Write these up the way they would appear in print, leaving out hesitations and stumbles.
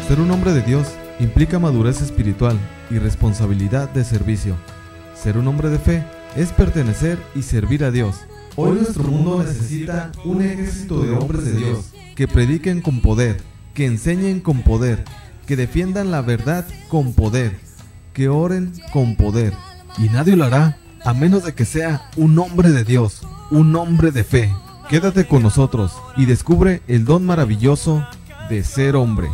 Ser un hombre de Dios implica madurez espiritual y responsabilidad de servicio. Ser un hombre de fe es pertenecer y servir a Dios. Hoy nuestro mundo necesita un ejército de hombres de Dios que prediquen con poder, que enseñen con poder, que defiendan la verdad con poder, que oren con poder. Y nadie lo hará a menos de que sea un hombre de Dios, un hombre de fe. Quédate con nosotros y descubre el don maravilloso de ser hombre.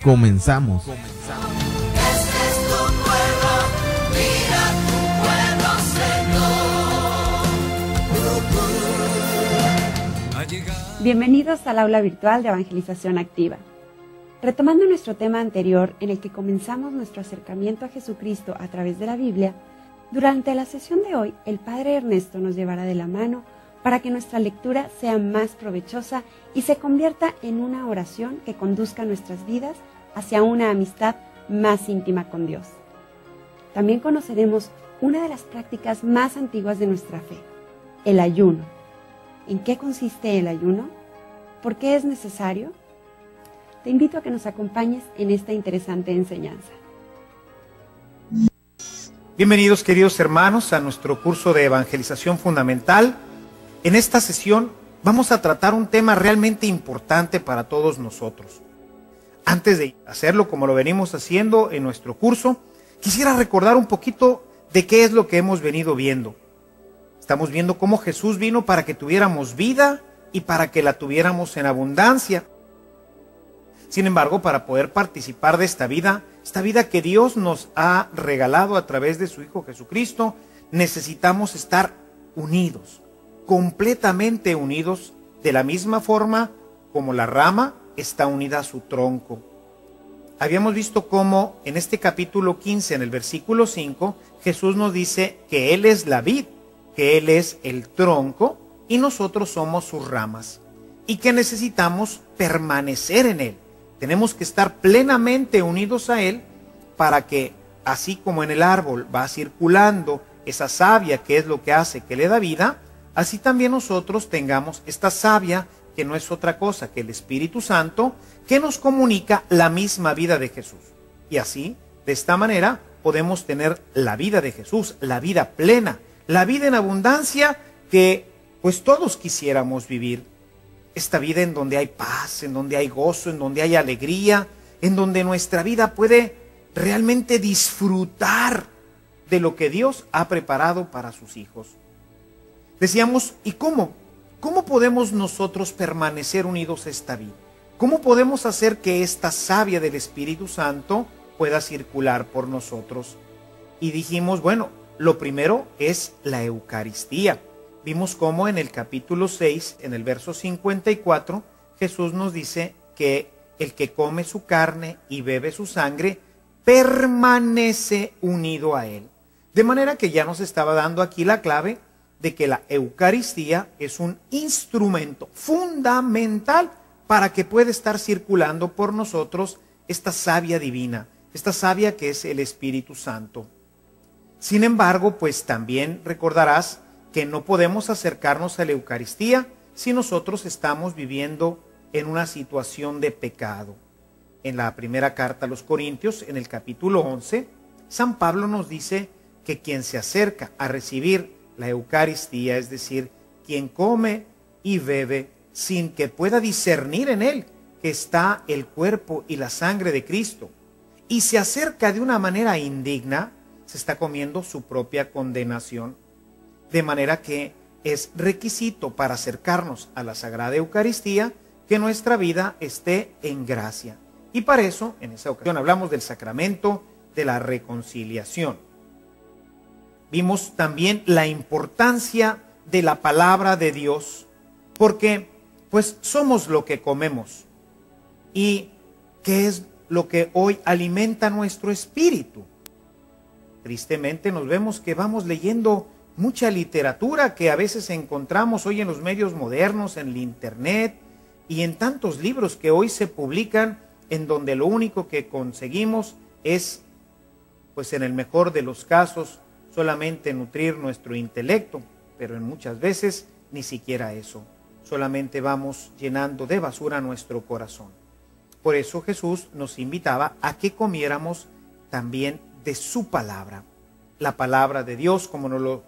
Comenzamos. Bienvenidos al aula virtual de evangelización activa. Retomando nuestro tema anterior en el que comenzamos nuestro acercamiento a Jesucristo a través de la Biblia, durante la sesión de hoy el Padre Ernesto nos llevará de la mano para que nuestra lectura sea más provechosa y se convierta en una oración que conduzca nuestras vidas hacia una amistad más íntima con Dios. También conoceremos una de las prácticas más antiguas de nuestra fe, el ayuno. ¿En qué consiste el ayuno? ¿Por qué es necesario? Te invito a que nos acompañes en esta interesante enseñanza. Bienvenidos, queridos hermanos, a nuestro curso de evangelización fundamental. En esta sesión vamos a tratar un tema realmente importante para todos nosotros. Antes de hacerlo como lo venimos haciendo en nuestro curso, quisiera recordar un poquito de qué es lo que hemos venido viendo. Estamos viendo cómo Jesús vino para que tuviéramos vida y para que la tuviéramos en abundancia. Sin embargo, para poder participar de esta vida que Dios nos ha regalado a través de su Hijo Jesucristo, necesitamos estar unidos, completamente unidos, de la misma forma como la rama está unida a su tronco. Habíamos visto cómo en este capítulo 15, en el versículo 5, Jesús nos dice que Él es la vid, que Él es el tronco y nosotros somos sus ramas, y que necesitamos permanecer en Él. Tenemos que estar plenamente unidos a Él para que, así como en el árbol va circulando esa savia que es lo que hace que le da vida, así también nosotros tengamos esta savia que no es otra cosa que el Espíritu Santo, que nos comunica la misma vida de Jesús. Y así, de esta manera, podemos tener la vida de Jesús, la vida plena, la vida en abundancia que pues todos quisiéramos vivir. Esta vida en donde hay paz, en donde hay gozo, en donde hay alegría, en donde nuestra vida puede realmente disfrutar de lo que Dios ha preparado para sus hijos. Decíamos, ¿y cómo? ¿Cómo podemos nosotros permanecer unidos a esta vida? ¿Cómo podemos hacer que esta savia del Espíritu Santo pueda circular por nosotros? Y dijimos, bueno, lo primero es la Eucaristía. Vimos cómo en el capítulo 6, en el verso 54, Jesús nos dice que el que come su carne y bebe su sangre permanece unido a Él. De manera que ya nos estaba dando aquí la clave de que la Eucaristía es un instrumento fundamental para que pueda estar circulando por nosotros esta savia divina, esta savia que es el Espíritu Santo. Sin embargo, pues también recordarás que no podemos acercarnos a la Eucaristía si nosotros estamos viviendo en una situación de pecado. En la primera carta a los Corintios, en el capítulo 11, San Pablo nos dice que quien se acerca a recibir la Eucaristía, es decir, quien come y bebe sin que pueda discernir en él que está el cuerpo y la sangre de Cristo, y se acerca de una manera indigna, se está comiendo su propia condenación. De manera que es requisito para acercarnos a la Sagrada Eucaristía que nuestra vida esté en gracia. Y para eso, en esa ocasión, hablamos del sacramento de la reconciliación. Vimos también la importancia de la palabra de Dios, porque pues somos lo que comemos. ¿Y qué es lo que hoy alimenta nuestro espíritu? Tristemente nos vemos que vamos leyendo mucha literatura que a veces encontramos hoy en los medios modernos, en el internet y en tantos libros que hoy se publican, en donde lo único que conseguimos es, pues en el mejor de los casos, solamente nutrir nuestro intelecto, pero en muchas veces ni siquiera eso. Solamente vamos llenando de basura nuestro corazón. por eso Jesús nos invitaba a que comiéramos también de su palabra. La palabra de Dios, como nos lo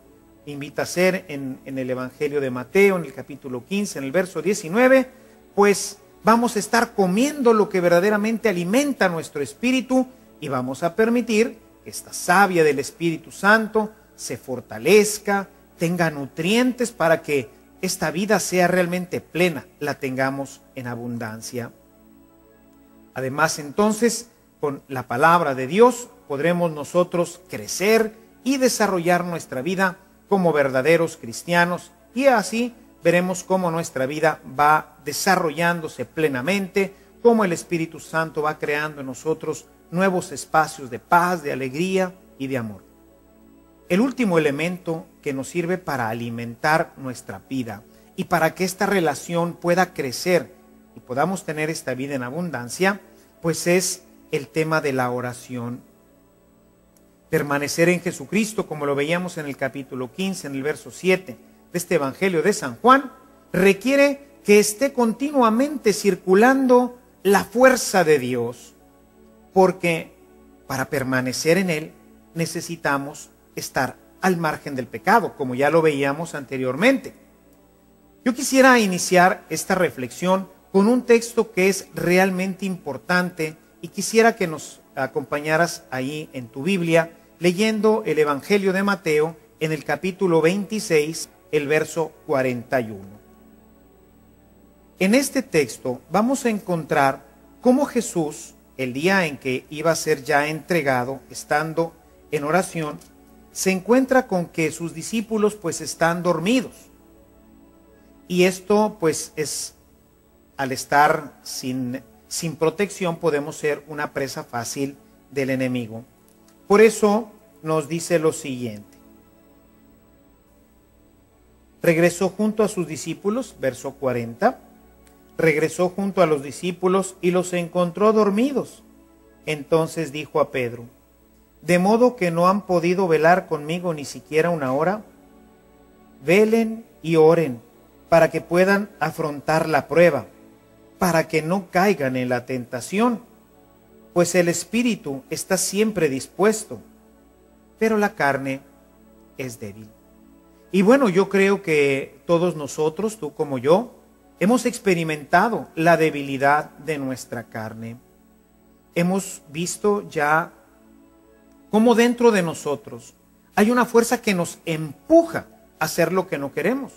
invita a hacer en el Evangelio de Mateo, en el capítulo 15, en el verso 19, pues vamos a estar comiendo lo que verdaderamente alimenta nuestro espíritu y vamos a permitir que esta savia del Espíritu Santo se fortalezca, tenga nutrientes para que esta vida sea realmente plena, la tengamos en abundancia. Además, entonces, con la palabra de Dios podremos nosotros crecer y desarrollar nuestra vida como verdaderos cristianos, y así veremos cómo nuestra vida va desarrollándose plenamente, cómo el Espíritu Santo va creando en nosotros nuevos espacios de paz, de alegría y de amor. El último elemento que nos sirve para alimentar nuestra vida y para que esta relación pueda crecer y podamos tener esta vida en abundancia, pues es el tema de la oración. Permanecer en Jesucristo, como lo veíamos en el capítulo 15, en el verso 7 de este Evangelio de San Juan, requiere que esté continuamente circulando la fuerza de Dios, porque para permanecer en Él necesitamos estar al margen del pecado, como ya lo veíamos anteriormente. Yo quisiera iniciar esta reflexión con un texto que es realmente importante y quisiera que nos acompañaras ahí en tu Biblia, leyendo el Evangelio de Mateo en el capítulo 26, el verso 41. En este texto vamos a encontrar cómo Jesús, el día en que iba a ser ya entregado, estando en oración, se encuentra con que sus discípulos pues están dormidos. Y esto pues es, al estar sin protección, podemos ser una presa fácil del enemigo. Por eso nos dice lo siguiente. Regresó junto a sus discípulos, verso 40, regresó junto a los discípulos y los encontró dormidos. Entonces dijo a Pedro: ¿de modo que no han podido velar conmigo ni siquiera una hora? Velen y oren para que puedan afrontar la prueba, para que no caigan en la tentación, pues el espíritu está siempre dispuesto, pero la carne es débil. Y bueno, yo creo que todos nosotros, tú como yo, hemos experimentado la debilidad de nuestra carne. Hemos visto ya cómo dentro de nosotros hay una fuerza que nos empuja a hacer lo que no queremos.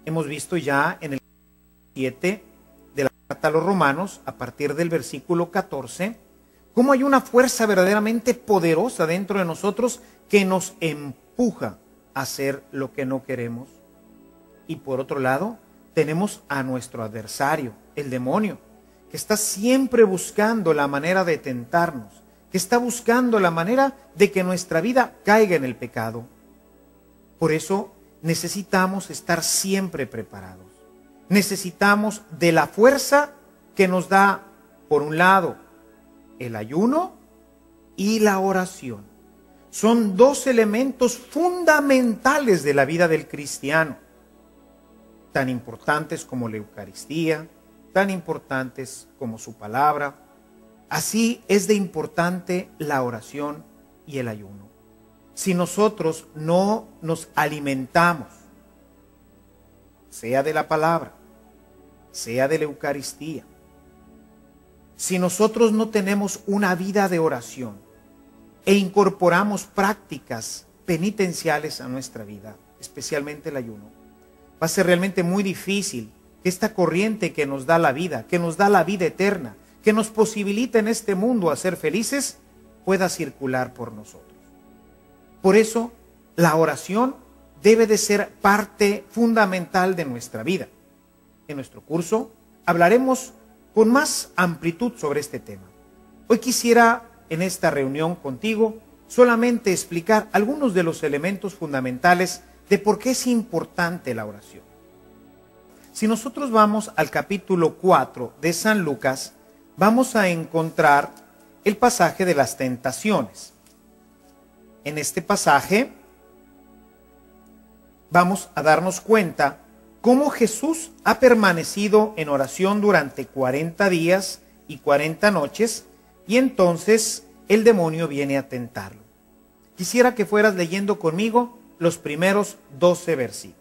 Hemos visto ya en el 7 de la carta a los Romanos, a partir del versículo 14, cómo hay una fuerza verdaderamente poderosa dentro de nosotros que nos empuja a hacer lo que no queremos. Y por otro lado, tenemos a nuestro adversario, el demonio, que está siempre buscando la manera de tentarnos, que está buscando la manera de que nuestra vida caiga en el pecado. Por eso necesitamos estar siempre preparados. Necesitamos de la fuerza que nos da, por un lado, el ayuno y la oración. Son dos elementos fundamentales de la vida del cristiano, tan importantes como la Eucaristía, tan importantes como su palabra. Así es de importante la oración y el ayuno. Si nosotros no nos alimentamos, sea de la palabra, sea de la Eucaristía, si nosotros no tenemos una vida de oración e incorporamos prácticas penitenciales a nuestra vida, especialmente el ayuno, va a ser realmente muy difícil que esta corriente que nos da la vida, que nos da la vida eterna, que nos posibilita en este mundo a ser felices, pueda circular por nosotros. Por eso, la oración debe de ser parte fundamental de nuestra vida. En nuestro curso hablaremos con más amplitud sobre este tema. Hoy quisiera, en esta reunión contigo, solamente explicar algunos de los elementos fundamentales de por qué es importante la oración. Si nosotros vamos al capítulo 4 de San Lucas, vamos a encontrar el pasaje de las tentaciones. En este pasaje vamos a darnos cuenta cómo Jesús ha permanecido en oración durante 40 días y 40 noches, y entonces el demonio viene a tentarlo. Quisiera que fueras leyendo conmigo los primeros 12 versículos.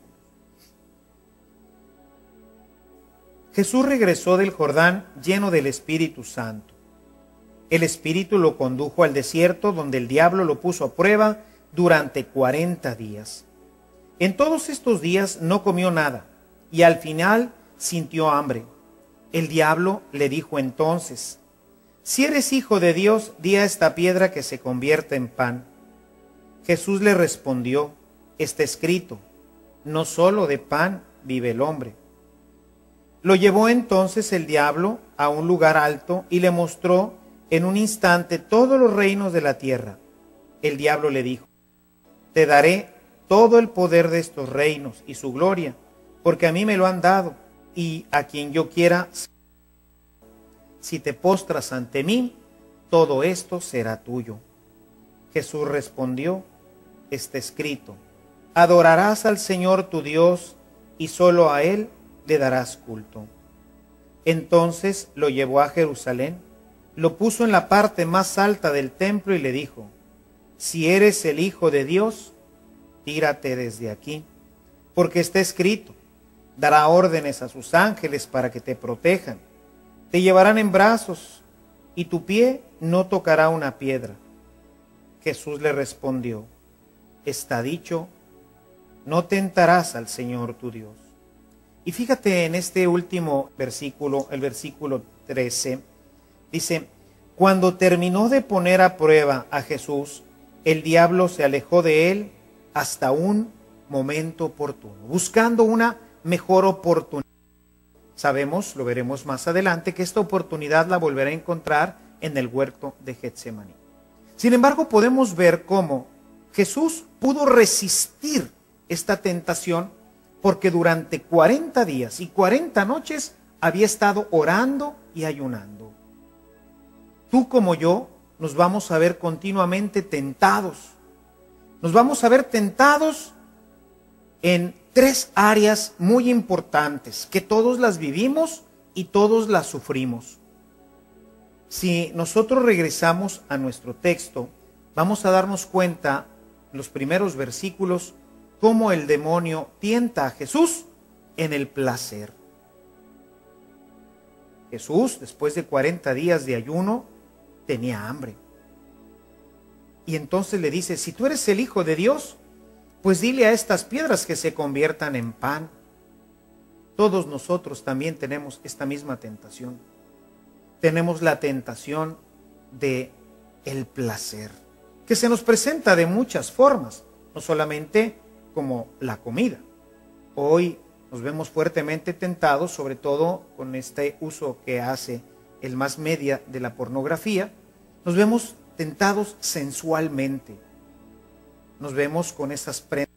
Jesús regresó del Jordán lleno del Espíritu Santo. El Espíritu lo condujo al desierto, donde el diablo lo puso a prueba durante 40 días. En todos estos días no comió nada, y al final sintió hambre. El diablo le dijo entonces: si eres hijo de Dios, di a esta piedra que se convierta en pan. Jesús le respondió: está escrito, no solo de pan vive el hombre. Lo llevó entonces el diablo a un lugar alto y le mostró en un instante todos los reinos de la tierra. El diablo le dijo: te daré todo el poder de estos reinos y su gloria, porque a mí me lo han dado, y a quien yo quiera. Si te postras ante mí, todo esto será tuyo. Jesús respondió: está escrito, adorarás al Señor tu Dios, y solo a Él le darás culto. Entonces lo llevó a Jerusalén, lo puso en la parte más alta del templo y le dijo: si eres el Hijo de Dios, tírate desde aquí, porque está escrito, dará órdenes a sus ángeles para que te protejan. Te llevarán en brazos, y tu pie no tocará una piedra. Jesús le respondió: está dicho, no tentarás al Señor tu Dios. Y fíjate en este último versículo, el versículo 13, dice: cuando terminó de poner a prueba a Jesús, el diablo se alejó de él hasta un momento oportuno, buscando una mejor oportunidad. Sabemos, lo veremos más adelante, que esta oportunidad la volverá a encontrar en el huerto de Getsemaní. Sin embargo, podemos ver cómo Jesús pudo resistir esta tentación, porque durante 40 días y 40 noches había estado orando y ayunando. Tú como yo nos vamos a ver continuamente tentados. Nos vamos a ver tentados en 3 áreas muy importantes, que todos las vivimos y todos las sufrimos. Si nosotros regresamos a nuestro texto, vamos a darnos cuenta, en los primeros versículos, cómo el demonio tienta a Jesús en el placer. Jesús, después de 40 días de ayuno, tenía hambre. Y entonces le dice: si tú eres el Hijo de Dios, pues dile a estas piedras que se conviertan en pan. Todos nosotros también tenemos esta misma tentación. Tenemos la tentación de el placer, que se nos presenta de muchas formas, no solamente como la comida. Hoy nos vemos fuertemente tentados, sobre todo con este uso que hace el mass media de la pornografía. Nos vemos tentados sensualmente. Nos vemos con esas prendas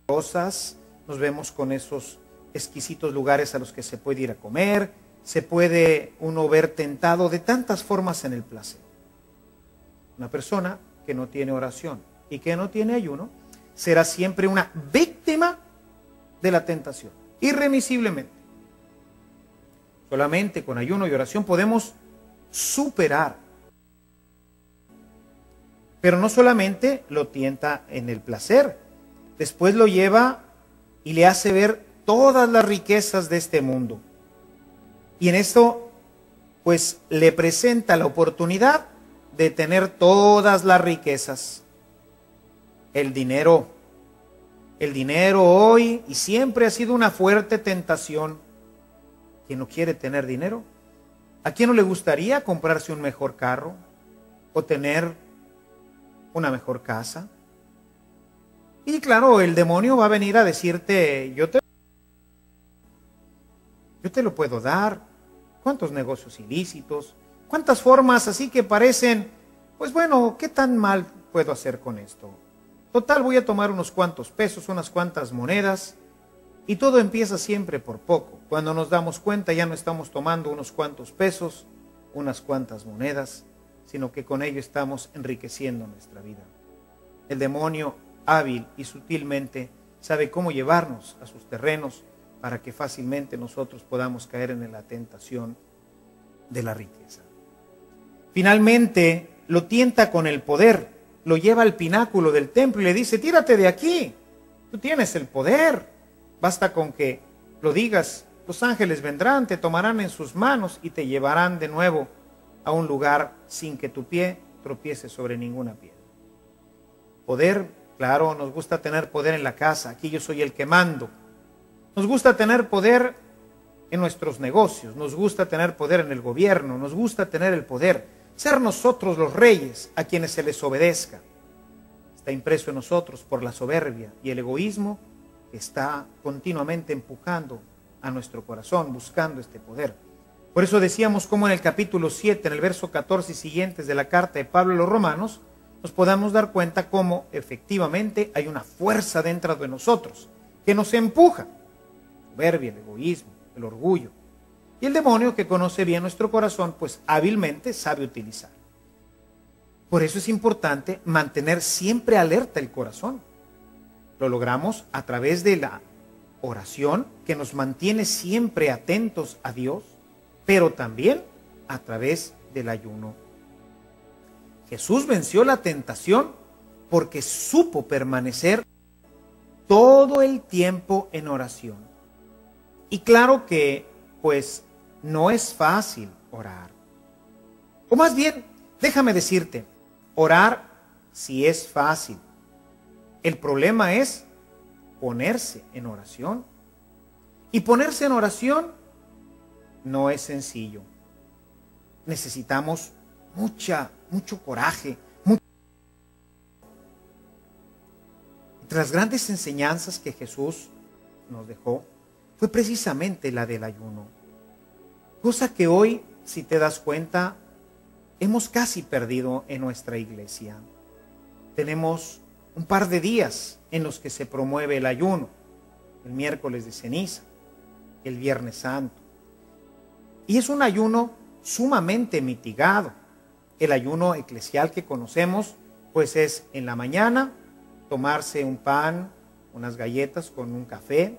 rosas, nos vemos con esos exquisitos lugares a los que se puede ir a comer. Se puede uno ver tentado de tantas formas en el placer. Una persona que no tiene oración y que no tiene ayuno será siempre una víctima de la tentación, irremisiblemente. Solamente con ayuno y oración podemos superar. Pero no solamente lo tienta en el placer, después lo lleva y le hace ver todas las riquezas de este mundo. Y en esto, pues, le presenta la oportunidad de tener todas las riquezas. El dinero hoy y siempre ha sido una fuerte tentación. ¿Quién no quiere tener dinero? ¿A quién no le gustaría comprarse un mejor carro o tener una mejor casa? Y claro, el demonio va a venir a decirte: yo te lo puedo dar. ¿Cuántos negocios ilícitos? ¿Cuántas formas así que parecen, pues bueno, qué tan mal puedo hacer con esto? Total, voy a tomar unos cuantos pesos, unas cuantas monedas, y todo empieza siempre por poco. Cuando nos damos cuenta, ya no estamos tomando unos cuantos pesos, unas cuantas monedas, sino que con ello estamos enriqueciendo nuestra vida. El demonio, hábil y sutilmente, sabe cómo llevarnos a sus terrenos para que fácilmente nosotros podamos caer en la tentación de la riqueza. Finalmente lo tienta con el poder, lo lleva al pináculo del templo y le dice: tírate de aquí, tú tienes el poder, basta con que lo digas, los ángeles vendrán, te tomarán en sus manos y te llevarán de nuevo a un lugar sin que tu pie tropiece sobre ninguna piedra. Poder, claro, nos gusta tener poder en la casa, aquí yo soy el que mando. Nos gusta tener poder en nuestros negocios, nos gusta tener poder en el gobierno, nos gusta tener el poder, ser nosotros los reyes a quienes se les obedezca. Está impreso en nosotros por la soberbia y el egoísmo que está continuamente empujando a nuestro corazón, buscando este poder. Por eso decíamos cómo en el capítulo 7, en el verso 14 y siguientes de la carta de Pablo a los Romanos, nos podamos dar cuenta cómo efectivamente hay una fuerza dentro de nosotros que nos empuja. La soberbia, el egoísmo, el orgullo. Y el demonio, que conoce bien nuestro corazón, pues hábilmente sabe utilizar. Por eso es importante mantener siempre alerta el corazón. Lo logramos a través de la oración, que nos mantiene siempre atentos a Dios, pero también a través del ayuno. Jesús venció la tentación porque supo permanecer todo el tiempo en oración. Y claro que, pues, no es fácil orar. O más bien, déjame decirte, orar sí es fácil. El problema es ponerse en oración. Y ponerse en oración no es sencillo. Necesitamos mucho coraje. Entre las grandes enseñanzas que Jesús nos dejó fue precisamente la del ayuno. Cosa que hoy, si te das cuenta, hemos casi perdido en nuestra iglesia. Tenemos un par de días en los que se promueve el ayuno: el miércoles de ceniza, el viernes santo. Y es un ayuno sumamente mitigado. El ayuno eclesial que conocemos, pues es en la mañana tomarse un pan, unas galletas con un café,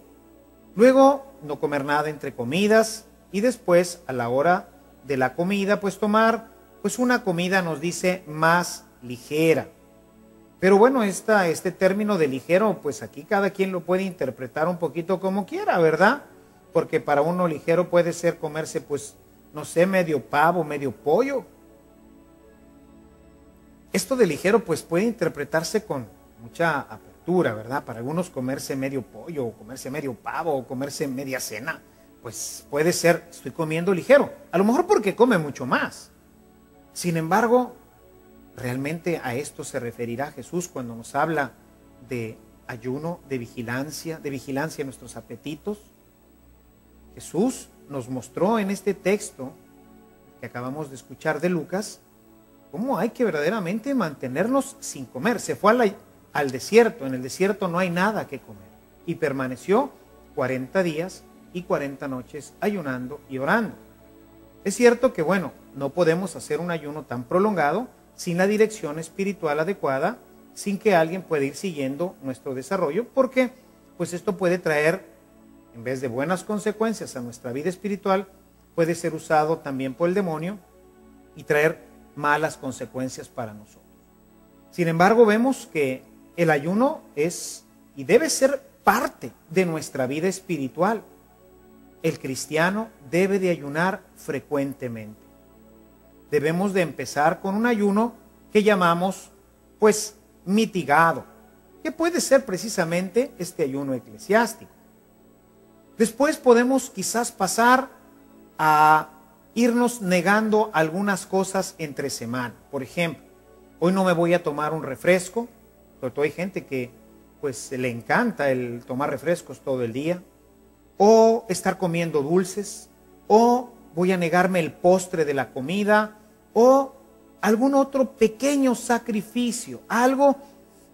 luego no comer nada entre comidas y después a la hora de la comida pues tomar pues una comida, nos dice, más ligera. Pero bueno, este término de ligero, pues aquí cada quien lo puede interpretar un poquito como quiera, ¿verdad? Porque para uno ligero puede ser comerse, pues, no sé, medio pavo, medio pollo. Esto de ligero, pues, puede interpretarse con mucha apertura, ¿verdad? Para algunos comerse medio pollo, o comerse medio pavo, o comerse media cena, pues puede ser, estoy comiendo ligero. A lo mejor porque come mucho más. Sin embargo, realmente a esto se referirá Jesús cuando nos habla de ayuno, de vigilancia en nuestros apetitos. Jesús nos mostró en este texto que acabamos de escuchar de Lucas cómo hay que verdaderamente mantenernos sin comer. Se fue al desierto, en el desierto no hay nada que comer, y permaneció 40 días y 40 noches ayunando y orando. Es cierto que, bueno, no podemos hacer un ayuno tan prolongado sin la dirección espiritual adecuada, sin que alguien pueda ir siguiendo nuestro desarrollo, porque pues esto puede traer, en vez de buenas consecuencias a nuestra vida espiritual, puede ser usado también por el demonio y traer malas consecuencias para nosotros. Sin embargo, vemos que el ayuno es y debe ser parte de nuestra vida espiritual. El cristiano debe de ayunar frecuentemente. Debemos de empezar con un ayuno que llamamos, pues, mitigado, que puede ser precisamente este ayuno eclesiástico. Después podemos quizás pasar a irnos negando algunas cosas entre semana. Por ejemplo, hoy no me voy a tomar un refresco, sobre todo hay gente que pues le encanta el tomar refrescos todo el día, o estar comiendo dulces, o voy a negarme el postre de la comida, o algún otro pequeño sacrificio, algo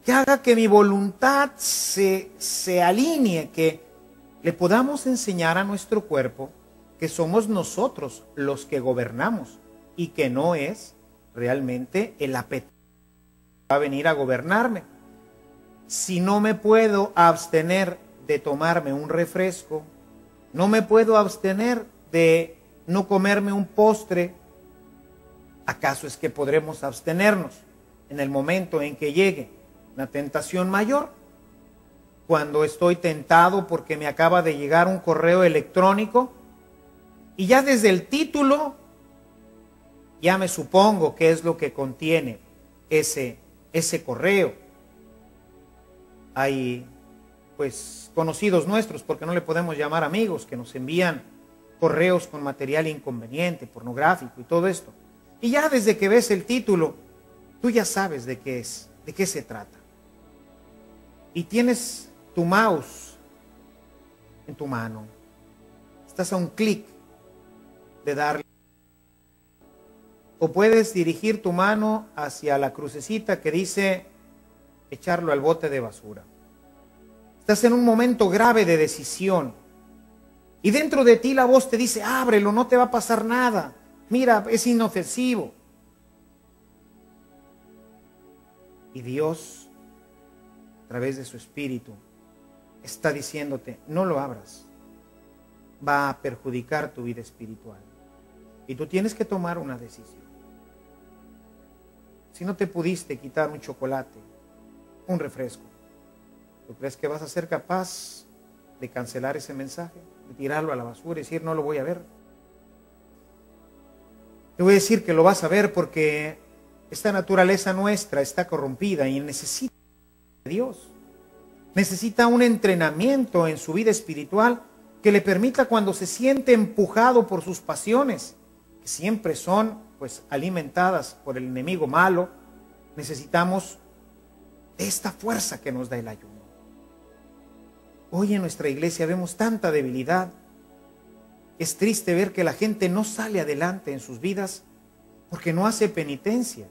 que haga que mi voluntad se alinee, que le podamos enseñar a nuestro cuerpo que somos nosotros los que gobernamos y que no es realmente el apetito que va a venir a gobernarme. Si no me puedo abstener de tomarme un refresco, no me puedo abstener de no comerme un postre, ¿acaso es que podremos abstenernos en el momento en que llegue una tentación mayor? Cuando estoy tentado porque me acaba de llegar un correo electrónico y ya desde el título ya me supongo qué es lo que contiene ese correo. Hay pues conocidos nuestros, porque no le podemos llamar amigos, que nos envían correos con material inconveniente, pornográfico y todo esto. Y ya desde que ves el título, tú ya sabes de qué es, de qué se trata. Y tienes tu mouse en tu mano. Estás a un clic de darle. O puedes dirigir tu mano hacia la crucecita que dice echarlo al bote de basura. Estás en un momento grave de decisión. Y dentro de ti la voz te dice, ábrelo, no te va a pasar nada. Mira, es inofensivo. Y Dios, a través de su Espíritu, está diciéndote, no lo abras. Va a perjudicar tu vida espiritual. Y tú tienes que tomar una decisión. Si no te pudiste quitar un chocolate, un refresco, ¿tú crees que vas a ser capaz de cancelar ese mensaje? De tirarlo a la basura y decir, no lo voy a ver. Te voy a decir que lo vas a ver porque esta naturaleza nuestra está corrompida y necesita de Dios. Necesita un entrenamiento en su vida espiritual que le permita, cuando se siente empujado por sus pasiones, que siempre son pues alimentadas por el enemigo malo, necesitamos esta fuerza que nos da el ayuno. Hoy en nuestra iglesia vemos tanta debilidad. Es triste ver que la gente no sale adelante en sus vidas porque no hace penitencia.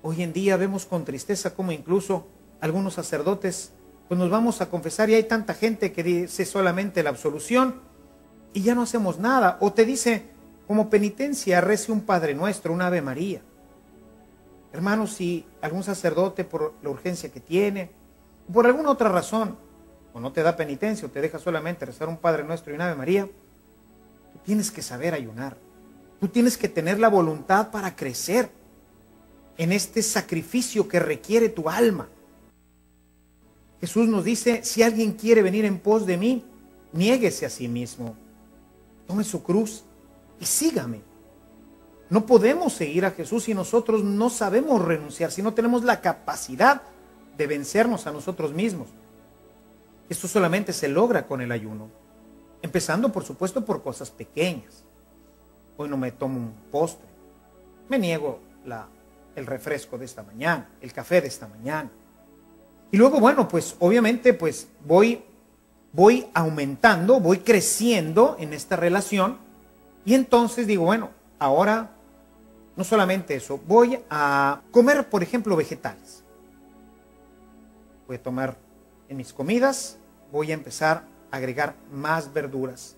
Hoy en día vemos con tristeza cómo incluso algunos sacerdotes pues nos vamos a confesar y hay tanta gente que dice solamente la absolución y ya no hacemos nada. O te dice como penitencia, rece un Padre Nuestro, un Ave María. Hermanos, si algún sacerdote por la urgencia que tiene, por alguna otra razón, o no te da penitencia, o te deja solamente rezar un Padre Nuestro y un Ave María, tú tienes que saber ayunar. Tú tienes que tener la voluntad para crecer en este sacrificio que requiere tu alma. Jesús nos dice, si alguien quiere venir en pos de mí, niéguese a sí mismo, tome su cruz y sígame. No podemos seguir a Jesús si nosotros no sabemos renunciar, si no tenemos la capacidad de vencernos a nosotros mismos. Esto solamente se logra con el ayuno, empezando por supuesto por cosas pequeñas. Hoy no me tomo un postre, me niego el refresco de esta mañana, el café de esta mañana. Y luego, bueno, pues obviamente pues voy aumentando, voy creciendo en esta relación y entonces digo, bueno, ahora no solamente eso, voy a comer, por ejemplo, vegetales. Voy a tomar en mis comidas, voy a empezar a agregar más verduras.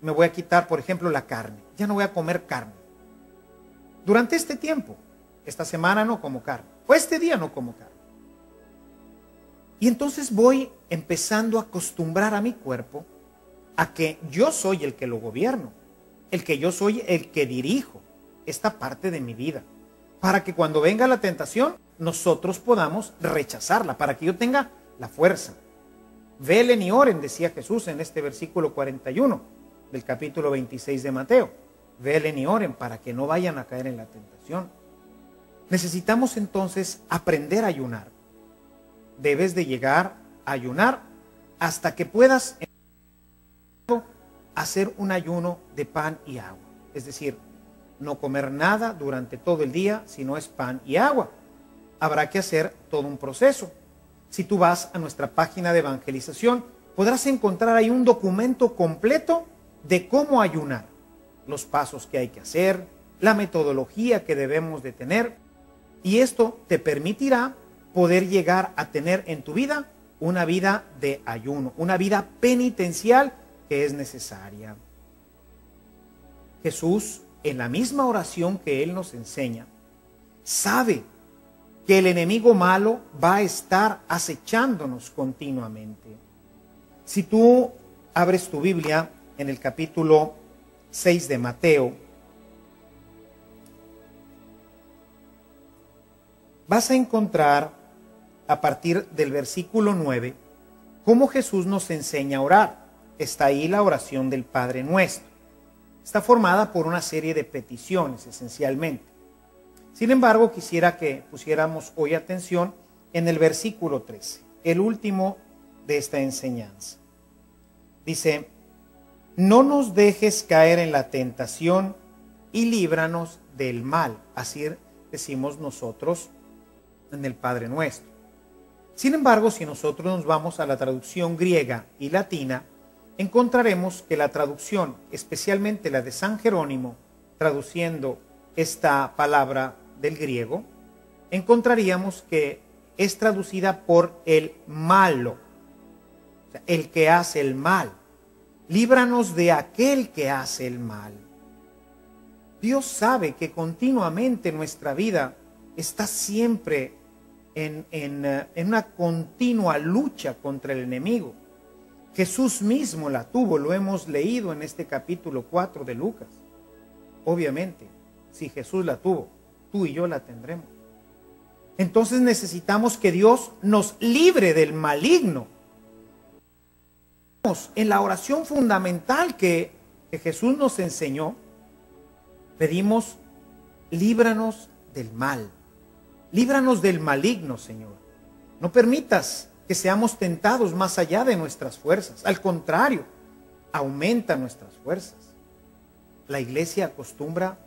Me voy a quitar, por ejemplo, la carne. Ya no voy a comer carne. Durante este tiempo, esta semana no como carne, o este día no como carne. Y entonces voy empezando a acostumbrar a mi cuerpo a que yo soy el que lo gobierno, yo soy el que dirijo esta parte de mi vida, para que cuando venga la tentación, nosotros podamos rechazarla, para que yo tenga la fuerza. Velen y oren, decía Jesús en este versículo 41 del capítulo 26 de Mateo. Velen y oren para que no vayan a caer en la tentación. Necesitamos entonces aprender a ayunar. Debes de llegar a ayunar hasta que puedas hacer un ayuno de pan y agua. Es decir, no comer nada durante todo el día si no es pan y agua. Habrá que hacer todo un proceso. Si tú vas a nuestra página de evangelización, podrás encontrar ahí un documento completo de cómo ayunar, los pasos que hay que hacer, la metodología que debemos de tener, y esto te permitirá poder llegar a tener en tu vida una vida de ayuno, una vida penitencial que es necesaria. Jesús, en la misma oración que Él nos enseña, sabe que el enemigo malo va a estar acechándonos continuamente. Si tú abres tu Biblia en el capítulo 6 de Mateo, vas a encontrar a partir del versículo 9 cómo Jesús nos enseña a orar. Está ahí la oración del Padre Nuestro. Está formada por una serie de peticiones, esencialmente. Sin embargo, quisiera que pusiéramos hoy atención en el versículo 13, el último de esta enseñanza. Dice: no nos dejes caer en la tentación y líbranos del mal. Así decimos nosotros en el Padre Nuestro. Sin embargo, si nosotros nos vamos a la traducción griega y latina, encontraremos que la traducción, especialmente la de San Jerónimo, traduciendo esta palabra del griego, encontraríamos que es traducida por el malo, o sea, el que hace el mal. Líbranos de aquel que hace el mal. Dios sabe que continuamente nuestra vida está siempre en una continua lucha contra el enemigo. Jesús mismo la tuvo, lo hemos leído en este capítulo 4 de Lucas. Obviamente, si Jesús la tuvo, tú y yo la tendremos. Entonces necesitamos que Dios nos libre del maligno. En la oración fundamental que Jesús nos enseñó, pedimos: líbranos del mal. Líbranos del maligno, Señor. No permitas que seamos tentados más allá de nuestras fuerzas. Al contrario, aumenta nuestras fuerzas. La iglesia acostumbra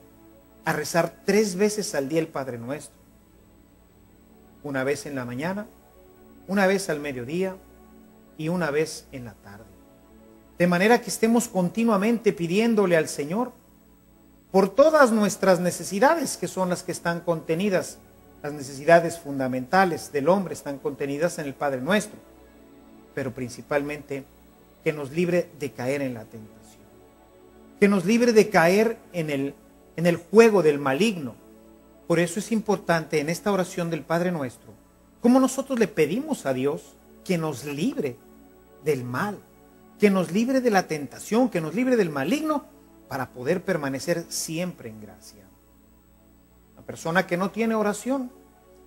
a rezar 3 veces al día el Padre Nuestro. Una vez en la mañana, una vez al mediodía y una vez en la tarde. De manera que estemos continuamente pidiéndole al Señor por todas nuestras necesidades, que son las que están contenidas. Las necesidades fundamentales del hombre están contenidas en el Padre Nuestro, pero principalmente que nos libre de caer en la tentación, que nos libre de caer en el juego del maligno. Por eso es importante en esta oración del Padre Nuestro, como nosotros le pedimos a Dios que nos libre del mal, que nos libre de la tentación, que nos libre del maligno, para poder permanecer siempre en gracia. Persona que no tiene oración,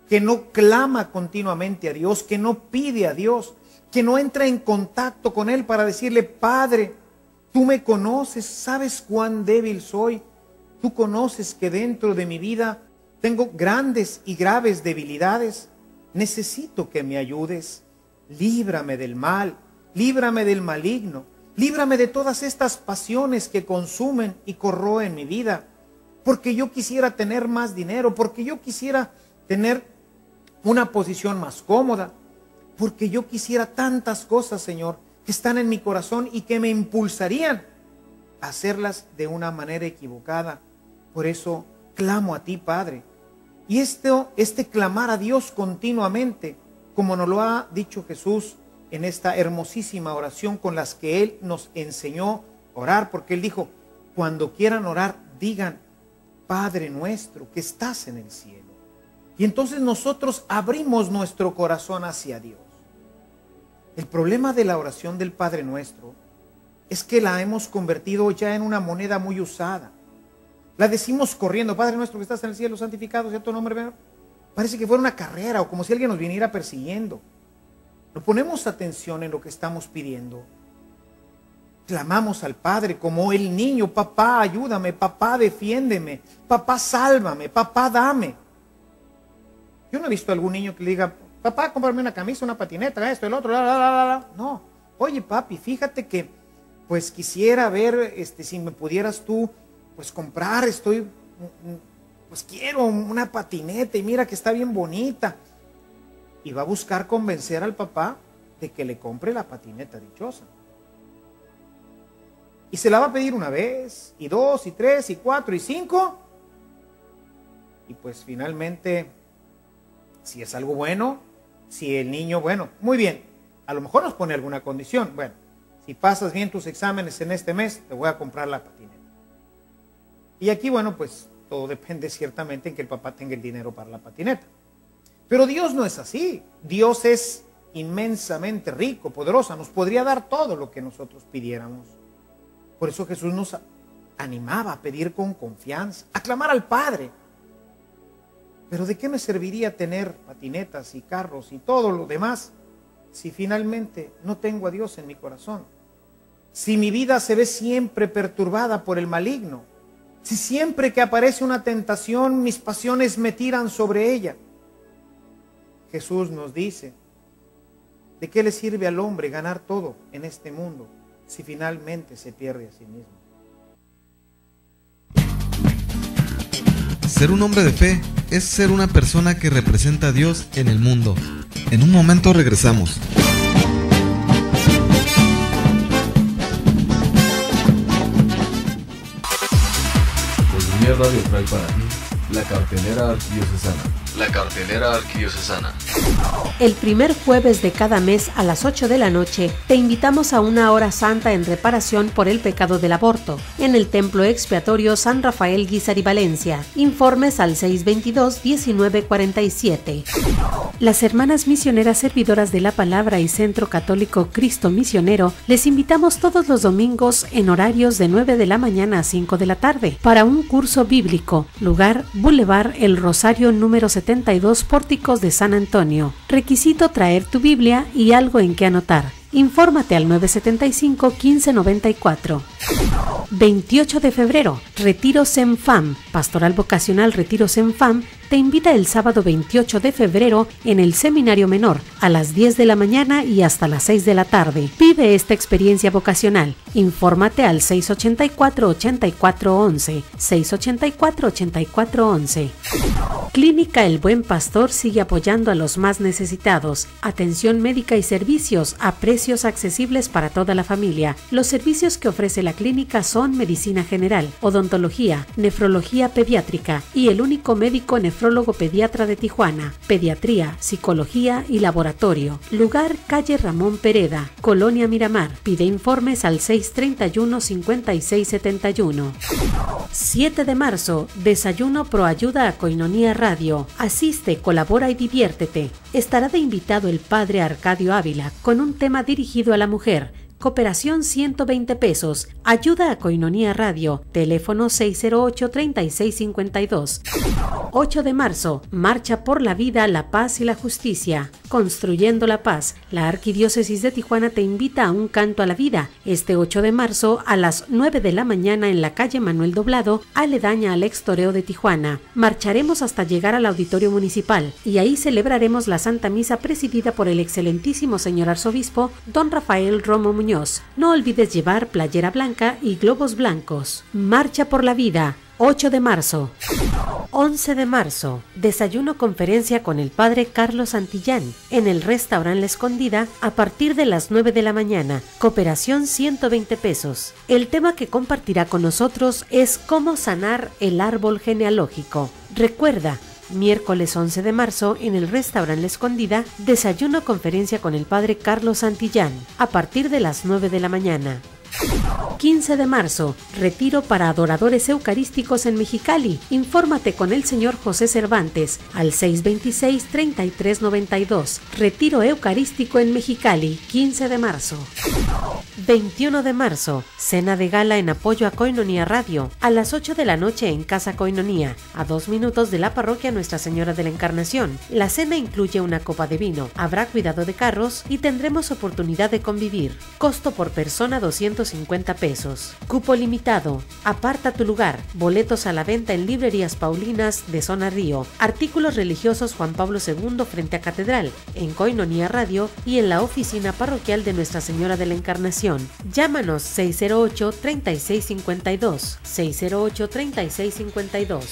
que no clama continuamente a Dios, que no pide a Dios, que no entra en contacto con Él para decirle: Padre, tú me conoces, sabes cuán débil soy, tú conoces que dentro de mi vida tengo grandes y graves debilidades, necesito que me ayudes, líbrame del mal, líbrame del maligno, líbrame de todas estas pasiones que consumen y corroen mi vida, porque yo quisiera tener más dinero, porque yo quisiera tener una posición más cómoda, porque yo quisiera tantas cosas, Señor, que están en mi corazón y que me impulsarían a hacerlas de una manera equivocada. Por eso clamo a ti, Padre. Y este clamar a Dios continuamente, como nos lo ha dicho Jesús en esta hermosísima oración con las que Él nos enseñó a orar, porque Él dijo: cuando quieran orar, digan: Padre nuestro que estás en el cielo. Y entonces nosotros abrimos nuestro corazón hacia Dios. El problema de la oración del Padre Nuestro es que la hemos convertido ya en una moneda muy usada. La decimos corriendo: Padre nuestro que estás en el cielo, santificado sea tu nombre. Parece que fuera una carrera o como si alguien nos viniera persiguiendo. No ponemos atención en lo que estamos pidiendo. Clamamos al Padre como el niño: papá, ayúdame, papá, defiéndeme, papá, sálvame, papá, dame. Yo no he visto a algún niño que le diga: papá, cómprame una camisa, una patineta, esto, el otro, No, oye papi, fíjate que pues quisiera ver si me pudieras tú pues comprar, pues quiero una patineta y mira que está bien bonita. Y va a buscar convencer al papá de que le compre la patineta dichosa. Y se la va a pedir una vez, y 2, y 3, y 4, y 5. Y pues finalmente, si es algo bueno, si el niño, bueno, muy bien, a lo mejor nos pone alguna condición. Bueno, si pasas bien tus exámenes en este mes, te voy a comprar la patineta. Y aquí, bueno, pues todo depende ciertamente en que el papá tenga el dinero para la patineta. Pero Dios no es así. Dios es inmensamente rico, poderoso, nos podría dar todo lo que nosotros pidiéramos. Por eso Jesús nos animaba a pedir con confianza, a clamar al Padre. Pero ¿de qué me serviría tener patinetas y carros y todo lo demás si finalmente no tengo a Dios en mi corazón? Si mi vida se ve siempre perturbada por el maligno, si siempre que aparece una tentación mis pasiones me tiran sobre ella. Jesús nos dice, ¿de qué le sirve al hombre ganar todo en este mundo si finalmente se pierde a sí mismo? Ser un hombre de fe es ser una persona que representa a Dios en el mundo. En un momento regresamos. Comunidad Radio trae para ti la cartelera arquidiocesana. La cartelera arquidiocesana. El primer jueves de cada mes a las 8 de la noche te invitamos a una hora santa en reparación por el pecado del aborto en el Templo Expiatorio San Rafael Guízar y Valencia. Informes al 622-1947. Las hermanas misioneras servidoras de la palabra y Centro Católico Cristo Misionero les invitamos todos los domingos en horarios de 9 de la mañana a 5 de la tarde para un curso bíblico. Lugar Boulevard El Rosario número 72, Pórticos de San Antonio. Requisito: traer tu Biblia y algo en que anotar. Infórmate al 975-1594. 28 de febrero, Retiro Senfam. Pastoral Vocacional Retiro Senfam te invita el sábado 28 de febrero en el Seminario Menor a las 10 de la mañana y hasta las 6 de la tarde. Vive esta experiencia vocacional. Infórmate al 684-8411. 684-8411. Clínica El Buen Pastor sigue apoyando a los más necesitados. Atención médica y servicios a precios accesibles para toda la familia. Los servicios que ofrece la clínica son medicina general, odontología, nefrología pediátrica y el único médico nefrólogo pediatra de Tijuana, pediatría, psicología y laboratorio. Lugar: calle Ramón Pereda, Colonia Miramar. Pide informes al 631-5671. 7 de marzo, desayuno pro ayuda a Koinonia Radio. Asiste, colabora y diviértete. Estará de invitado el padre Arcadio Ávila con un tema dirigido a la mujer. Cooperación 120 pesos. Ayuda a Koinonia Radio. Teléfono 608-3652. 8 de marzo. Marcha por la vida, la paz y la justicia. Construyendo la paz. La Arquidiócesis de Tijuana te invita a un canto a la vida. Este 8 de marzo a las 9 de la mañana en la calle Manuel Doblado, aledaña al Extoreo de Tijuana. Marcharemos hasta llegar al Auditorio Municipal y ahí celebraremos la Santa Misa presidida por el excelentísimo señor arzobispo Don Rafael Romo Muñoz. No olvides llevar playera blanca y globos blancos. Marcha por la vida, 8 de marzo. 11 de marzo, desayuno conferencia con el padre Carlos Santillán en el restaurante La Escondida a partir de las 9 de la mañana. Cooperación 120 pesos. El tema que compartirá con nosotros es cómo sanar el árbol genealógico. Recuerda, miércoles 11 de marzo en el restaurante La Escondida, desayuno conferencia con el padre Carlos Santillán a partir de las 9 de la mañana. 15 de marzo, retiro para adoradores eucarísticos en Mexicali. Infórmate con el señor José Cervantes al 626-3392. Retiro eucarístico en Mexicali, 15 de marzo. 21 de marzo, cena de gala en apoyo a Koinonia Radio, a las 8 de la noche en Casa Koinonia, a 2 minutos de la parroquia Nuestra Señora de la Encarnación. La cena incluye una copa de vino, habrá cuidado de carros y tendremos oportunidad de convivir. Costo por persona 250 pesos. Cupo limitado. Aparta tu lugar. Boletos a la venta en Librerías Paulinas de Zona Río. Artículos religiosos Juan Pablo II frente a Catedral, en Koinonia Radio y en la oficina parroquial de Nuestra Señora de la Encarnación. Llámanos 608-3652. 608-3652.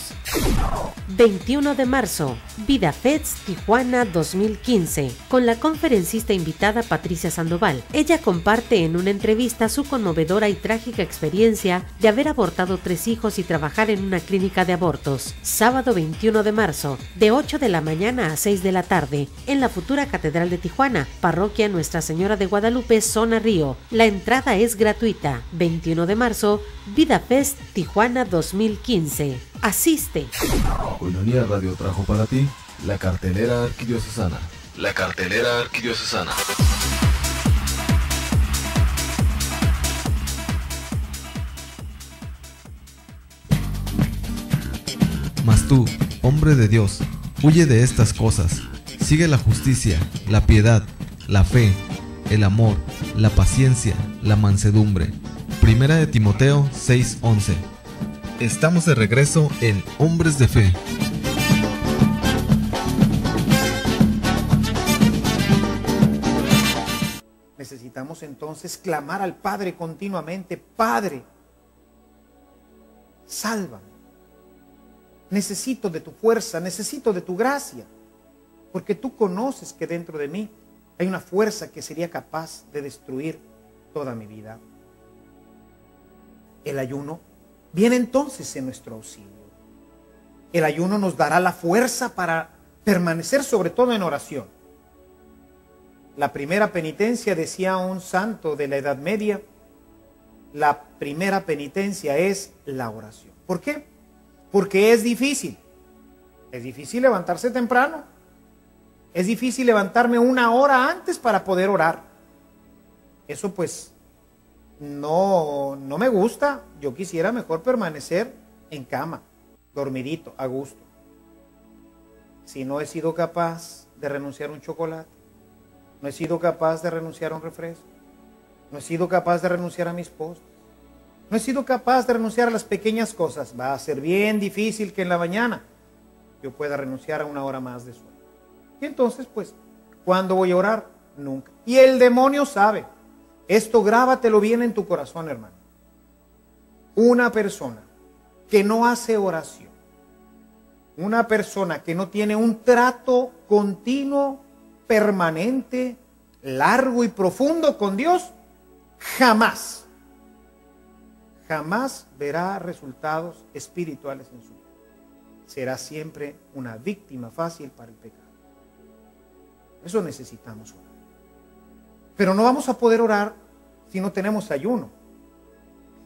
21 de marzo. Vida Fest Tijuana 2015. Con la conferencista invitada Patricia Sandoval. Ella comparte en una entrevista su conmovedora y trágica experiencia de haber abortado 3 hijos y trabajar en una clínica de abortos. Sábado 21 de marzo, de 8 de la mañana a 6 de la tarde, en la futura Catedral de Tijuana, Parroquia Nuestra Señora de Guadalupe, Zona Río. La entrada es gratuita. 21 de marzo, Vida Fest Tijuana 2015. Asiste. Koinonia Radio trajo para ti la cartelera arquidiocesana. La cartelera arquidiocesana. Mas tú, hombre de Dios, huye de estas cosas. Sigue la justicia, la piedad, la fe, el amor, la paciencia, la mansedumbre. Primera de Timoteo 6:11. Estamos de regreso en Hombres de Fe. Necesitamos entonces clamar al Padre continuamente: Padre, sálvame. Necesito de tu fuerza, necesito de tu gracia, porque tú conoces que dentro de mí hay una fuerza que sería capaz de destruir toda mi vida. El ayuno viene entonces en nuestro auxilio. El ayuno nos dará la fuerza para permanecer sobre todo en oración. La primera penitencia, decía un santo de la Edad Media, la primera penitencia es la oración. ¿Por qué? Porque es difícil. Es difícil levantarse temprano. Es difícil levantarme una hora antes para poder orar. Eso pues no me gusta. Yo quisiera mejor permanecer en cama, dormidito, a gusto. Si no he sido capaz de renunciar a un chocolate, no he sido capaz de renunciar a un refresco, no he sido capaz de renunciar a mis postres, no he sido capaz de renunciar a las pequeñas cosas, va a ser bien difícil que en la mañana yo pueda renunciar a una hora más de sueño. Y entonces pues, ¿cuándo voy a orar? Nunca. Y el demonio sabe. Esto grábatelo bien en tu corazón, hermano. Una persona que no hace oración, una persona que no tiene un trato continuo, permanente, largo y profundo con Dios, jamás verá resultados espirituales en su vida. Será siempre una víctima fácil para el pecado. Eso necesitamos orar. Pero no vamos a poder orar si no tenemos ayuno.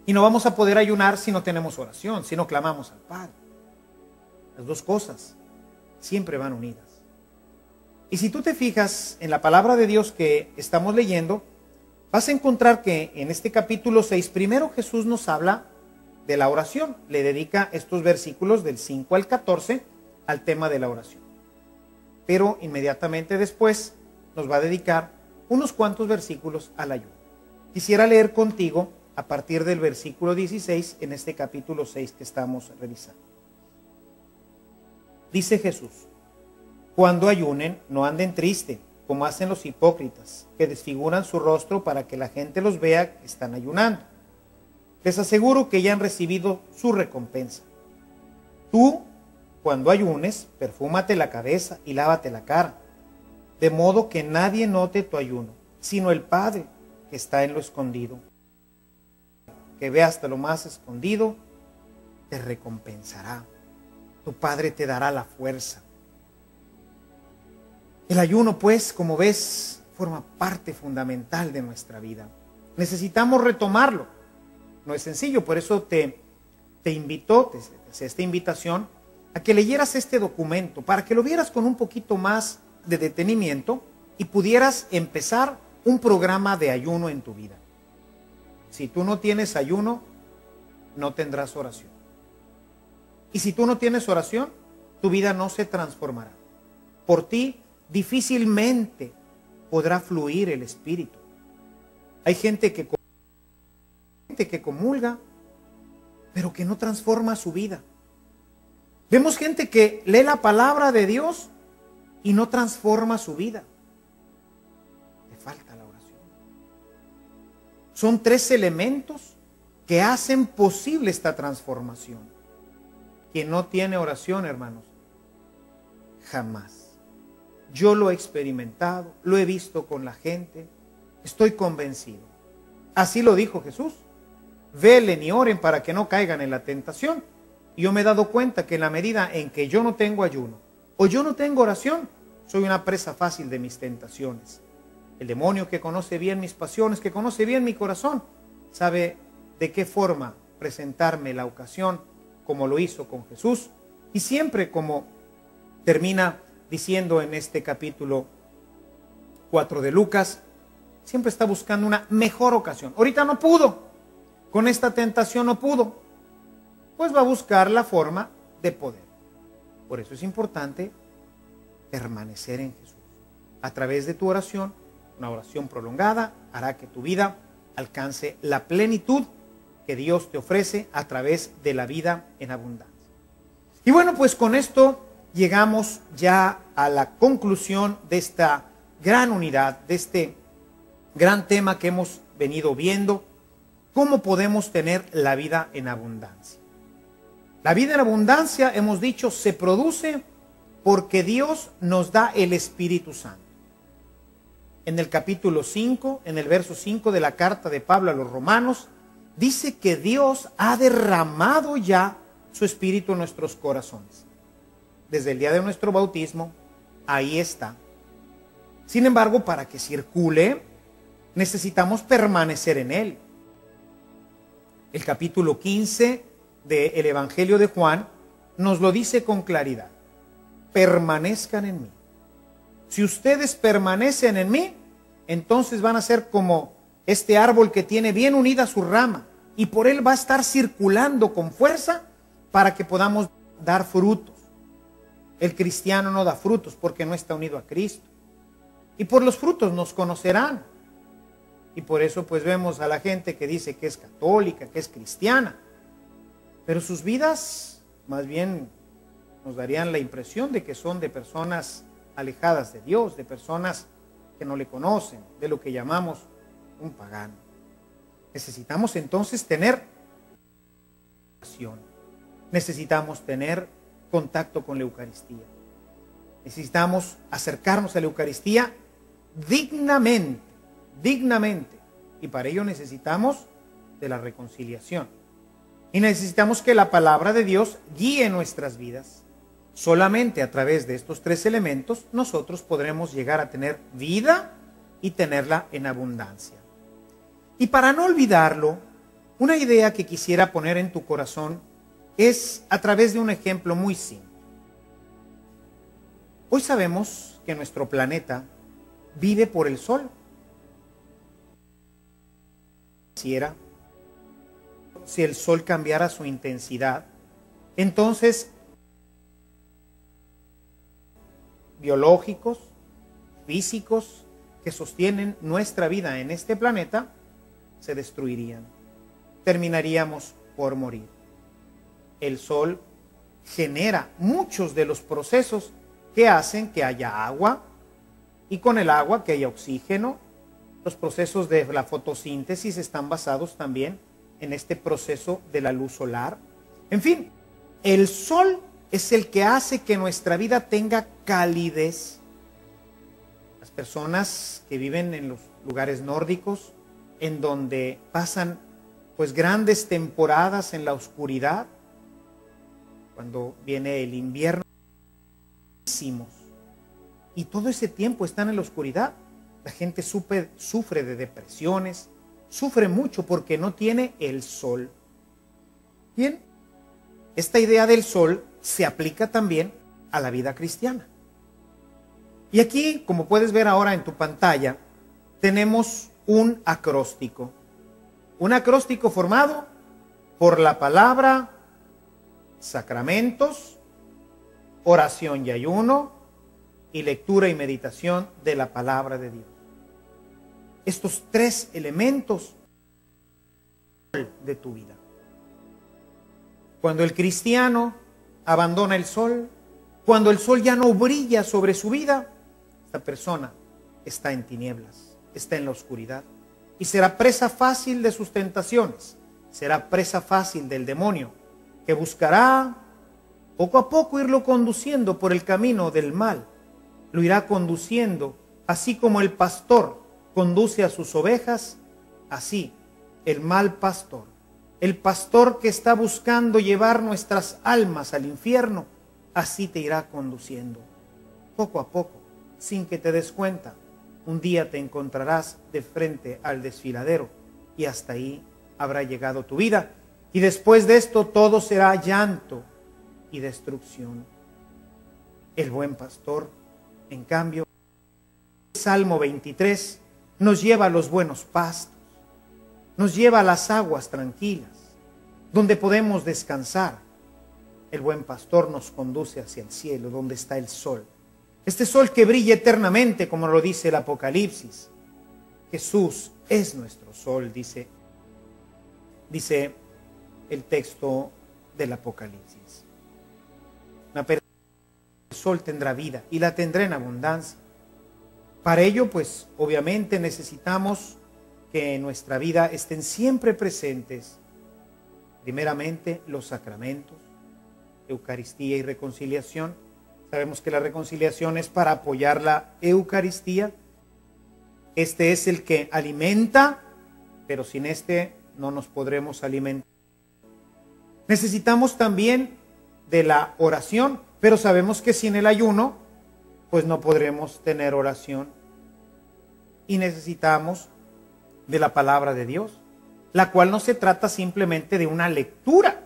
Y no vamos a poder ayunar si no tenemos oración, si no clamamos al Padre. Las dos cosas siempre van unidas. Y si tú te fijas en la palabra de Dios que estamos leyendo, vas a encontrar que en este capítulo 6, primero Jesús nos habla de la oración. Le dedica estos versículos del 5 al 14 al tema de la oración. Pero inmediatamente después nos va a dedicar unos cuantos versículos al ayuno. Quisiera leer contigo a partir del versículo 16 en este capítulo 6 que estamos revisando. Dice Jesús: cuando ayunen, no anden triste, como hacen los hipócritas, que desfiguran su rostro para que la gente los vea que están ayunando. Les aseguro que ya han recibido su recompensa. Tú, cuando ayunes, perfúmate la cabeza y lávate la cara, de modo que nadie note tu ayuno, sino el Padre que está en lo escondido. Que ve hasta lo más escondido, te recompensará. Tu Padre te dará la fuerza. El ayuno, pues, como ves, forma parte fundamental de nuestra vida. Necesitamos retomarlo. No es sencillo, por eso te invito, te hace esta invitación a que leyeras este documento, para que lo vieras con un poquito más de detenimiento y pudieras empezar un programa de ayuno en tu vida. Si tú no tienes ayuno, no tendrás oración. Y si tú no tienes oración, tu vida no se transformará. Por ti difícilmente podrá fluir el Espíritu. Hay gente que comulga, pero que no transforma su vida. Vemos gente que lee la palabra de Dios y no transforma su vida. Le falta la oración. Son 3 elementos que hacen posible esta transformación. Quien no tiene oración, hermanos, jamás. Yo lo he experimentado, lo he visto con la gente, estoy convencido. Así lo dijo Jesús. Velen y oren para que no caigan en la tentación. Y yo me he dado cuenta que en la medida en que yo no tengo ayuno o yo no tengo oración, soy una presa fácil de mis tentaciones. El demonio, que conoce bien mis pasiones, que conoce bien mi corazón, sabe de qué forma presentarme la ocasión, como lo hizo con Jesús, y siempre, como termina diciendo en este capítulo 4 de Lucas, siempre está buscando una mejor ocasión. Ahorita no pudo, con esta tentación no pudo, pues va a buscar la forma de poder. Por eso es importante permanecer en Jesús. A través de tu oración, una oración prolongada, hará que tu vida alcance la plenitud que Dios te ofrece a través de la vida en abundancia. Y bueno, pues con esto llegamos ya a la conclusión de esta gran unidad, de este gran tema que hemos venido viendo, cómo podemos tener la vida en abundancia. La vida en abundancia, hemos dicho, se produce porque Dios nos da el Espíritu Santo. En el capítulo 5, en el verso 5 de la carta de Pablo a los Romanos, dice que Dios ha derramado ya su Espíritu en nuestros corazones. Desde el día de nuestro bautismo, ahí está. Sin embargo, para que circule, necesitamos permanecer en él. El capítulo 15 del Evangelio de Juan nos lo dice con claridad. Permanezcan en mí. Si ustedes permanecen en mí, entonces van a ser como este árbol que tiene bien unida su rama y por él va a estar circulando con fuerza para que podamos dar frutos. El cristiano no da frutos porque no está unido a Cristo. Y por los frutos nos conocerán. Y por eso pues vemos a la gente que dice que es católica, que es cristiana. Pero sus vidas más bien nos darían la impresión de que son de personas alejadas de Dios, de personas que no le conocen, de lo que llamamos un pagano. Necesitamos entonces tener oración. Necesitamos tener contacto con la Eucaristía. Necesitamos acercarnos a la Eucaristía dignamente. Y para ello necesitamos de la reconciliación. Y necesitamos que la palabra de Dios guíe nuestras vidas. Solamente a través de estos tres elementos nosotros podremos llegar a tener vida y tenerla en abundancia. Y para no olvidarlo, una idea que quisiera poner en tu corazón es a través de un ejemplo muy simple. Hoy sabemos que nuestro planeta vive por el Sol. Si el Sol cambiara su intensidad, entonces biológicos, físicos, que sostienen nuestra vida en este planeta, se destruirían. Terminaríamos por morir. El Sol genera muchos de los procesos que hacen que haya agua, y con el agua que haya oxígeno. Los procesos de la fotosíntesis están basados también en este proceso de la luz solar. En fin, el Sol es el que hace que nuestra vida tenga calidez. Las personas que viven en los lugares nórdicos, en donde pasan pues grandes temporadas en la oscuridad, cuando viene el invierno, y todo ese tiempo están en la oscuridad, la gente sufre de depresiones, sufre mucho porque no tiene el sol. Bien, esta idea del sol se aplica también a la vida cristiana. Y aquí, como puedes ver ahora en tu pantalla, tenemos un acróstico. Un acróstico formado por la palabra sacramentos, oración y ayuno, y lectura y meditación de la palabra de Dios. Estos tres elementos de tu vida. Cuando el cristiano abandona el sol, cuando el sol ya no brilla sobre su vida, esta persona está en tinieblas, está en la oscuridad y será presa fácil de sus tentaciones, será presa fácil del demonio, que buscará poco a poco irlo conduciendo por el camino del mal. Lo irá conduciendo, así como el pastor conduce a sus ovejas, así el mal pastor, el pastor que está buscando llevar nuestras almas al infierno, así te irá conduciendo. Poco a poco, sin que te des cuenta, un día te encontrarás de frente al desfiladero y hasta ahí habrá llegado tu vida. Y después de esto todo será llanto y destrucción. El buen pastor, en cambio, el Salmo 23 nos lleva a los buenos pastos, nos lleva a las aguas tranquilas, donde podemos descansar. el buen pastor nos conduce hacia el cielo, donde está el sol. Este sol que brilla eternamente, como lo dice el Apocalipsis. Jesús es nuestro sol, dice el texto del Apocalipsis. Una persona el sol tendrá vida y la tendrá en abundancia. Para ello, pues, obviamente necesitamos que en nuestra vida estén siempre presentes, primeramente, los sacramentos, Eucaristía y reconciliación. Sabemos que la reconciliación es para apoyar la Eucaristía. Este es el que alimenta, pero sin este no nos podremos alimentar. Necesitamos también de la oración, pero sabemos que sin el ayuno, pues no podremos tener oración. Y necesitamos de la palabra de Dios, la cual no se trata simplemente de una lectura,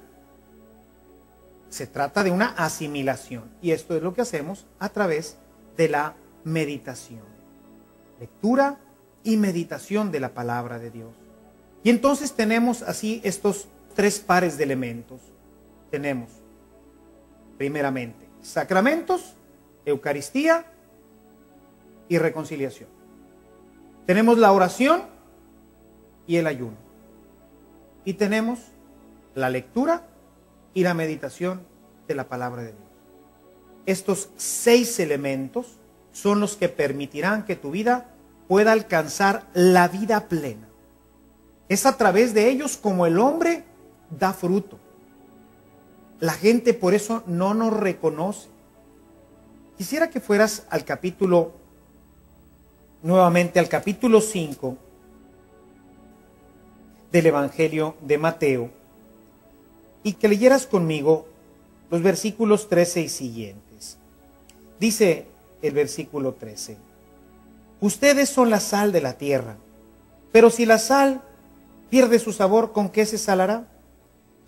se trata de una asimilación. Y esto es lo que hacemos a través de la meditación. Lectura y meditación de la palabra de Dios. Y entonces tenemos así estos tres pares de elementos. Tenemos, primeramente, sacramentos, Eucaristía y reconciliación. Tenemos la oración y el ayuno. Y tenemos la lectura y la meditación de la palabra de Dios. Estos 6 elementos son los que permitirán que tu vida pueda alcanzar la vida plena. Es a través de ellos como el hombre da fruto. La gente por eso no nos reconoce. Quisiera que fueras al capítulo, nuevamente al capítulo 5 del Evangelio de Mateo, y que leyeras conmigo los versículos 13 y siguientes. Dice el versículo 13: ustedes son la sal de la tierra, pero si la sal pierde su sabor, ¿con qué se salará?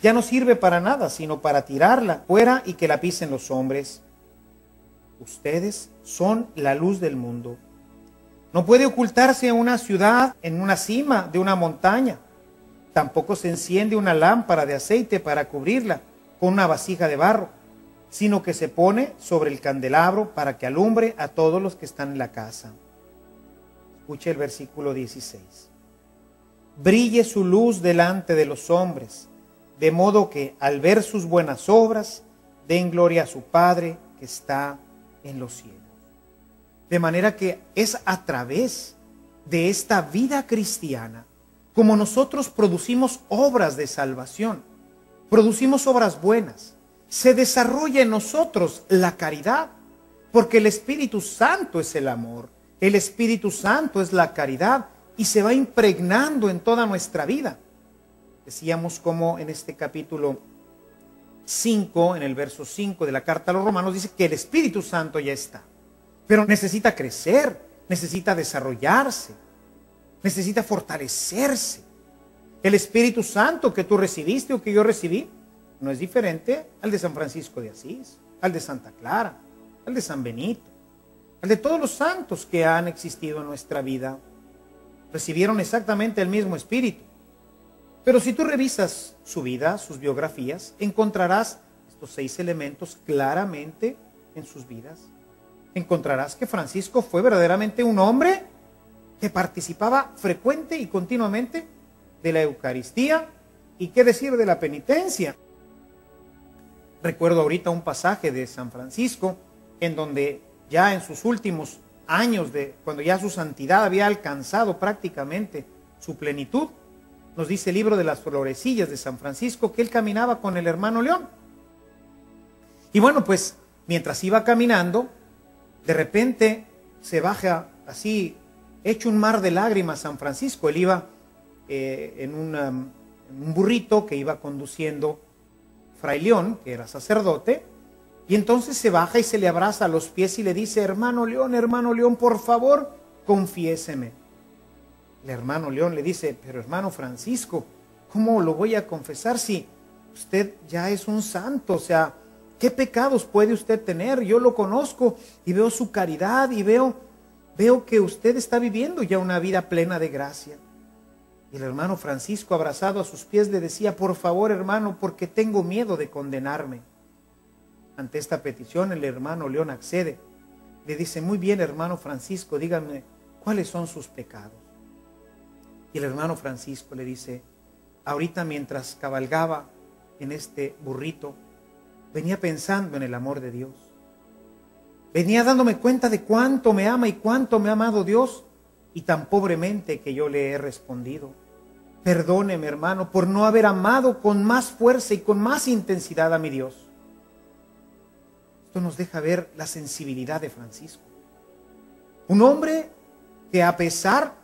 Ya no sirve para nada, sino para tirarla fuera y que la pisen los hombres. Ustedes son la luz del mundo. No puede ocultarse una ciudad en una cima de una montaña. Tampoco se enciende una lámpara de aceite para cubrirla con una vasija de barro, sino que se pone sobre el candelabro para que alumbre a todos los que están en la casa. Escuche el versículo 16. Brille su luz delante de los hombres, de modo que al ver sus buenas obras, den gloria a su Padre que está en los cielos. De manera que es a través de esta vida cristiana como nosotros producimos obras de salvación, producimos obras buenas, se desarrolla en nosotros la caridad, porque el Espíritu Santo es el amor, el Espíritu Santo es la caridad y se va impregnando en toda nuestra vida. Decíamos como en este capítulo 5, en el verso 5 de la carta a los Romanos, dice que el Espíritu Santo ya está, pero necesita crecer, necesita desarrollarse, necesita fortalecerse. El Espíritu Santo que tú recibiste o que yo recibí no es diferente al de San Francisco de Asís, al de Santa Clara, al de San Benito, al de todos los santos que han existido en nuestra vida. Recibieron exactamente el mismo Espíritu. Pero si tú revisas su vida, sus biografías, encontrarás estos 6 elementos claramente en sus vidas. Encontrarás que Francisco fue verdaderamente un hombre que participaba frecuente y continuamente de la Eucaristía, y qué decir de la penitencia. Recuerdo ahorita un pasaje de San Francisco en donde ya en sus últimos años, cuando ya su santidad había alcanzado prácticamente su plenitud, nos dice el libro de las Florecillas de San Francisco que él caminaba con el hermano León. Y bueno, pues mientras iba caminando, de repente se baja así, hecho un mar de lágrimas San Francisco. Él iba en un burrito que iba conduciendo Fray León, que era sacerdote, y entonces se baja y se le abraza a los pies y le dice: hermano León, por favor, confiéseme. El hermano León le dice: pero hermano Francisco, ¿cómo lo voy a confesar si usted ya es un santo? O sea, ¿qué pecados puede usted tener? Yo lo conozco y veo su caridad y veo que usted está viviendo ya una vida plena de gracia. Y el hermano Francisco, abrazado a sus pies, le decía: por favor, hermano, porque tengo miedo de condenarme. Ante esta petición, el hermano León accede. Le dice: muy bien, hermano Francisco, dígame, ¿cuáles son sus pecados? Y el hermano Francisco le dice: ahorita mientras cabalgaba en este burrito, venía pensando en el amor de Dios. Venía dándome cuenta de cuánto me ama y cuánto me ha amado Dios, y tan pobremente que yo le he respondido. Perdóneme, hermano, por no haber amado con más fuerza y con más intensidad a mi Dios. Esto nos deja ver la sensibilidad de Francisco. Un hombre que, a pesar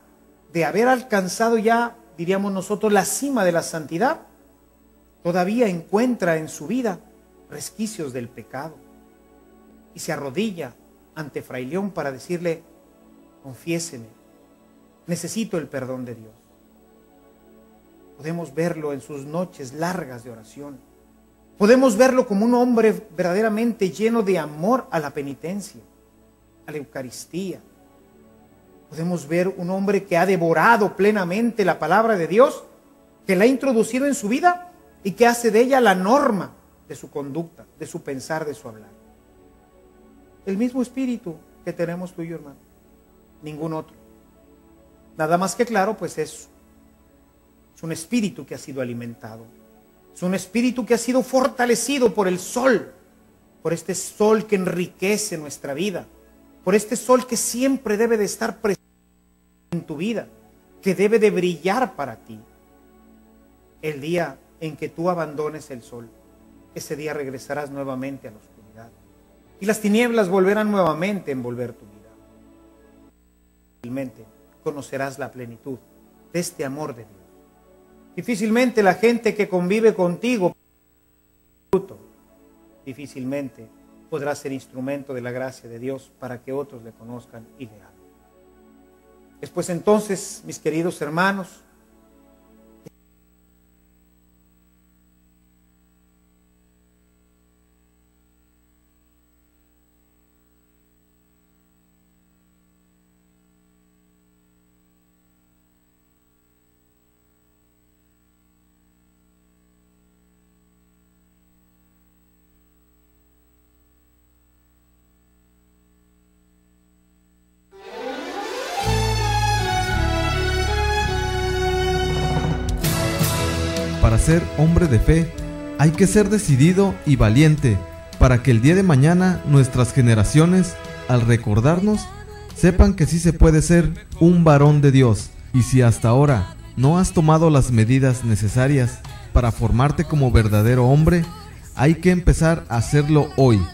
de haber alcanzado ya, diríamos nosotros, la cima de la santidad, todavía encuentra en su vida resquicios del pecado. Y se arrodilla ante Fray León para decirle: confiéseme, necesito el perdón de Dios. Podemos verlo en sus noches largas de oración. Podemos verlo como un hombre verdaderamente lleno de amor a la penitencia, a la Eucaristía. Podemos ver un hombre que ha devorado plenamente la palabra de Dios, que la ha introducido en su vida y que hace de ella la norma de su conducta, de su pensar, de su hablar. El mismo espíritu que tenemos tú y yo, hermano, ningún otro. Nada más que claro, pues es un espíritu que ha sido alimentado, es un espíritu que ha sido fortalecido por el sol, por este sol que enriquece nuestra vida, por este sol que siempre debe de estar presente en tu vida, que debe de brillar para ti. El día en que tú abandones el sol, ese día regresarás nuevamente a la oscuridad y las tinieblas volverán nuevamente a envolver tu vida. Difícilmente conocerás la plenitud de este amor de Dios. Difícilmente la gente que convive contigo, difícilmente podrá ser instrumento de la gracia de Dios para que otros le conozcan y le amen. Después entonces, mis queridos hermanos, Para ser hombre de fe, hay que ser decidido y valiente, para que el día de mañana nuestras generaciones, al recordarnos, sepan que sí se puede ser un varón de Dios. Y si hasta ahora no has tomado las medidas necesarias para formarte como verdadero hombre, hay que empezar a hacerlo hoy.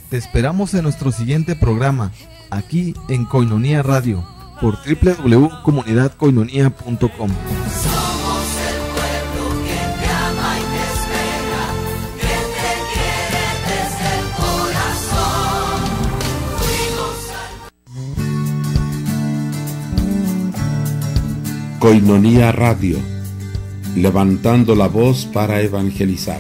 Te esperamos en nuestro siguiente programa, aquí en Koinonia Radio, por www.comunidadkoinonia.com. Koinonia Radio, levantando la voz para evangelizar.